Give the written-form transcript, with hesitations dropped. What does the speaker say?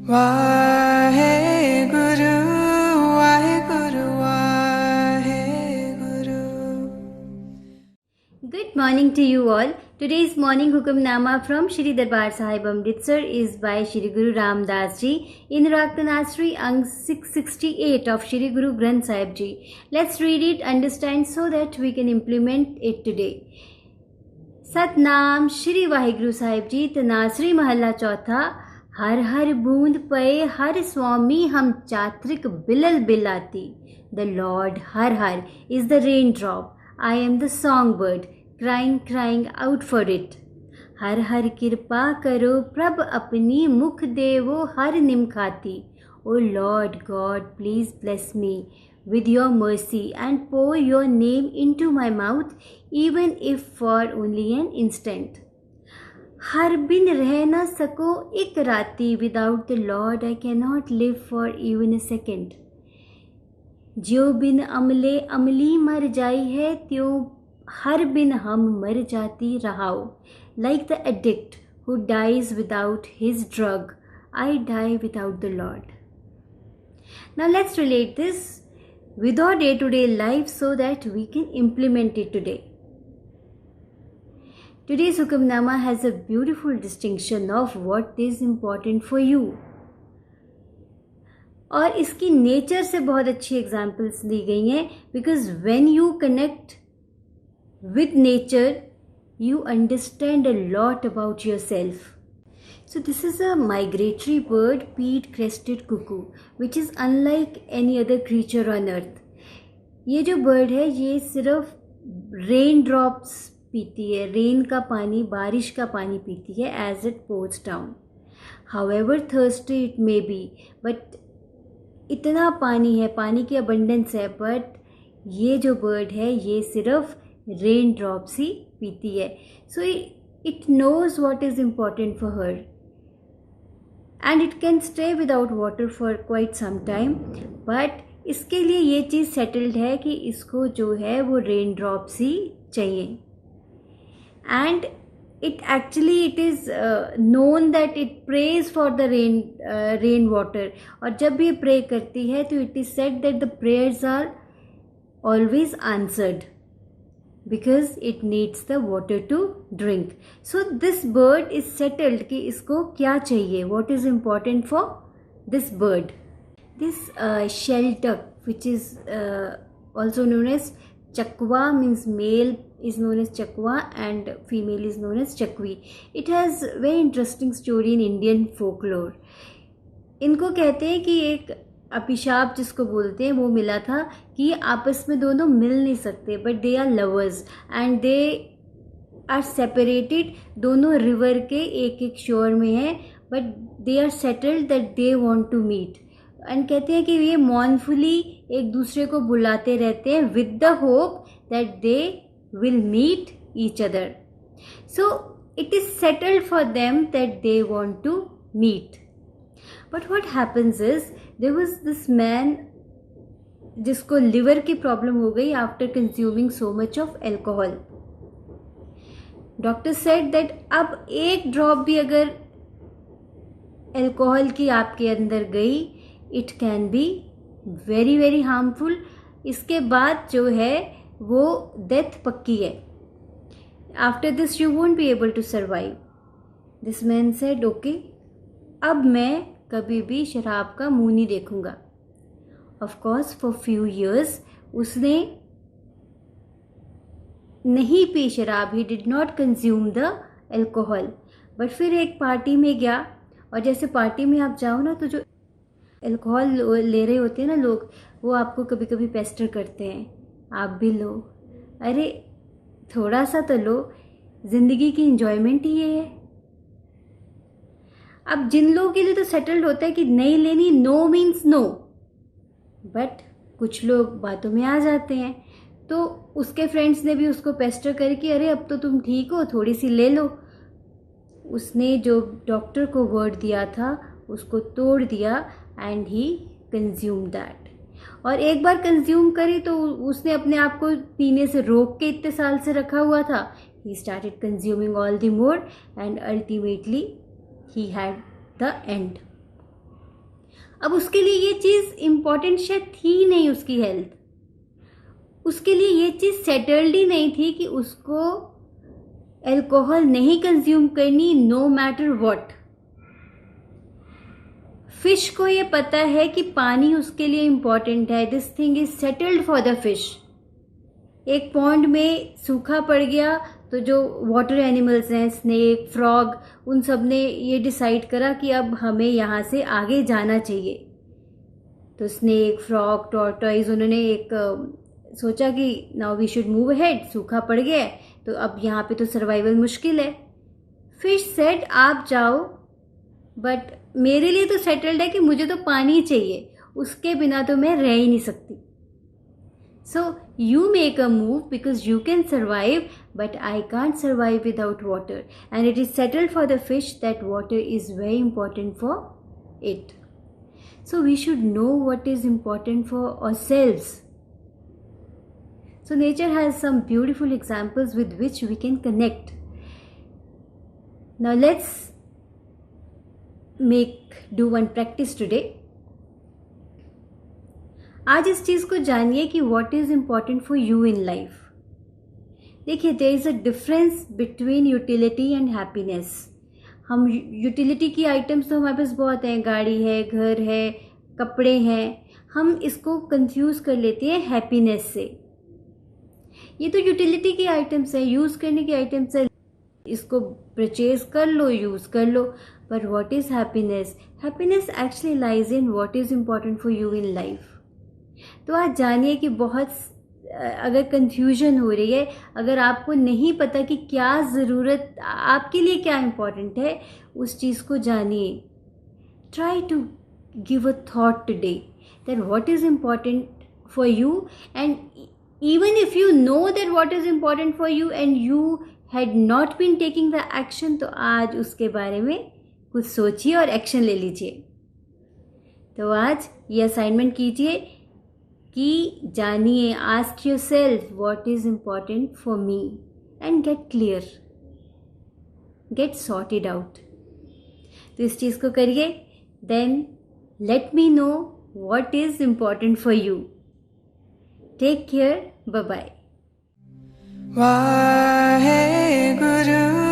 Waheguru Waheguru Waheguru. Good morning to you all. Today's morning Hukamnama from Shri Darbar Sahib Amritsar is by Shri Guru Ram Das Ji in Raktanasri Ang 668 of Shri Guru Granth Sahib Ji. Let's read it, understand so that we can implement it today. Satnam Shri Waheguru Sahib जी. तनासरी महला चौथा. हर हर बूंद पे हर स्वामी हम चात्रिक बिलल बिलाती. The Lord Har Har is the rain drop. I am the song bird crying out for it. Har Har कृपा करो प्रभ अपनी मुख देवो हर निम खाती. O Lord God please bless me with your mercy and pour your name into my mouth, even if for only an instant. हर बिन रह न सको एक राती. Without the Lord I cannot live for even a second. जो बिन अमले अमली मर जाई है त्यों हर बिन हम मर जाती रहाओ. Like the addict who dies without his drug, I die without the Lord. Now let's relate this with our day-to-day life so that we can implement it today. Today's Hukamnama has a beautiful distinction of what is important for you. और इसकी nature से बहुत अच्छी examples दी गई हैं because when you connect with nature, you understand a lot about yourself. So this is a migratory bird, peat-crested cuckoo, which is unlike any other creature on earth. ये जो bird है ये सिर्फ rain drops पीती है, rain का पानी, बारिश का पानी पीती है as it pours down. However thirsty it may be, but इतना पानी है, पानी की abundance है, but ये जो bird है ये सिर्फ rain drops ही पीती है. So it knows what is important for her. And it can stay without water for quite some time, but इसके लिए ये चीज़ सेटल्ड है कि इसको जो है वो रेन ड्रॉप्स ही चाहिए. And it is known that it prays for the rain water. और जब ये प्रे करती है तो it is said that the prayers are always answered because it needs the water to drink. So this bird is settled कि इसको क्या चाहिए, what is important for this bird. This shell duck, which is also known as chakwa, means male is known as chakwa and female is known as chakwi. It has very interesting story in Indian folklore. इनको कहते हैं कि एक अभिशाप जिसको बोलते हैं वो मिला था कि आपस में दोनों मिल नहीं सकते, but they are lovers and they are separated. दोनों रिवर के एक एक शोर में हैं, but they are settled that they want to meet. And कहते हैं कि ये मॉर्नफुली एक दूसरे को बुलाते रहते हैं with the hope that they will meet each other. So it is settled for them that they want to meet. But what happens is there was this man जिसको लिवर की प्रॉब्लम हो गई after consuming so much of alcohol. Doctor said that अब एक drop भी अगर alcohol की आपके अंदर गई, it can be very very harmful. इसके बाद जो है वो डेथ पक्की है. After this you won't be able to survive. This man said okay, अब मैं कभी भी शराब का मुंह नहीं देखूंगा. Of course for few years उसने नहीं पी शराब, he did not consume the alcohol. But फिर एक पार्टी में गया, और जैसे पार्टी में आप जाओ ना तो जो एल्कोहल ले रहे होते हैं ना लोग, वो आपको कभी कभी पेस्टर करते हैं, आप भी लो, अरे थोड़ा सा तो लो, ज़िंदगी की एंजॉयमेंट ही ये है. अब जिन लोगों के लिए तो सेटल्ड होता है कि नहीं लेनी, नो मीन्स नो, बट कुछ लोग बातों में आ जाते हैं. तो उसके फ्रेंड्स ने भी उसको पेस्टर कर कि अरे अब तो तुम ठीक हो, थोड़ी सी ले लो. उसने जो डॉक्टर को वर्ड दिया था उसको तोड़ दिया एंड ही कंज्यूम दैट. और एक बार कंज्यूम करी तो उसने अपने आप को पीने से रोक के इतने साल से रखा हुआ था. He started consuming all the more and ultimately he had the end. अब उसके लिए ये चीज़ इम्पॉर्टेंट शायद थी ही नहीं, उसकी हेल्थ, उसके लिए ये चीज़ सेटल्ड ही नहीं थी कि उसको अल्कोहल नहीं कंज्यूम करनी नो मैटर व्हाट। फिश को ये पता है कि पानी उसके लिए इम्पॉर्टेंट है, this thing is settled for the fish. एक पॉन्ड में सूखा पड़ गया तो जो वाटर एनिमल्स हैं, स्नेक, फ्रॉग, उन सब ने ये डिसाइड करा कि अब हमें यहाँ से आगे जाना चाहिए। तो स्नेक, फ्रॉग, टॉर्टॉइज, उन्होंने एक सोचा कि now we should move ahead, सूखा पड़ गया है तो अब यहाँ पे तो सर्वाइवल मुश्किल है। फिश सेड आप जाओ, बट मेरे लिए तो सेटल्ड है कि मुझे तो पानी चाहिए, उसके बिना तो मैं रह ही नहीं सकती। So you make a move because you can survive, but I can't survive without water. And it is settled for the fish that water is very important for it. So we should know what is important for ourselves. So nature has some beautiful examples with which we can connect. Now let's do one practice today. आज इस चीज़ को जानिए कि what is important for you in life. देखिए, there is a difference between utility and happiness. हम utility की items तो हमारे पास बहुत हैं, गाड़ी है, घर है, कपड़े हैं, हम इसको कंफ्यूज कर लेते हैं हैप्पीनेस से। ये तो यूटिलिटी की आइटम्स है, यूज़ करने की आइटम्स है, इसको परचेज कर लो, यूज़ कर लो। पर what is happiness? Happiness actually lies in what is important for you in life. तो आज जानिए कि बहुत अगर कंफ्यूजन हो रही है, अगर आपको नहीं पता कि क्या ज़रूरत, आपके लिए क्या इम्पोर्टेंट है, उस चीज़ को जानिए। Try to give a thought today that what is important for you, and even if you know that what is important for you and you had not been taking the action, तो आज उसके बारे में कुछ सोचिए और action ले लीजिए। तो आज ये असाइनमेंट कीजिए कि जानिए, ask yourself what is important for me and get clear, get sorted out. तो इस चीज़ को करिए, then let me know what is important for you. Take care, bye bye. Wahe Guru.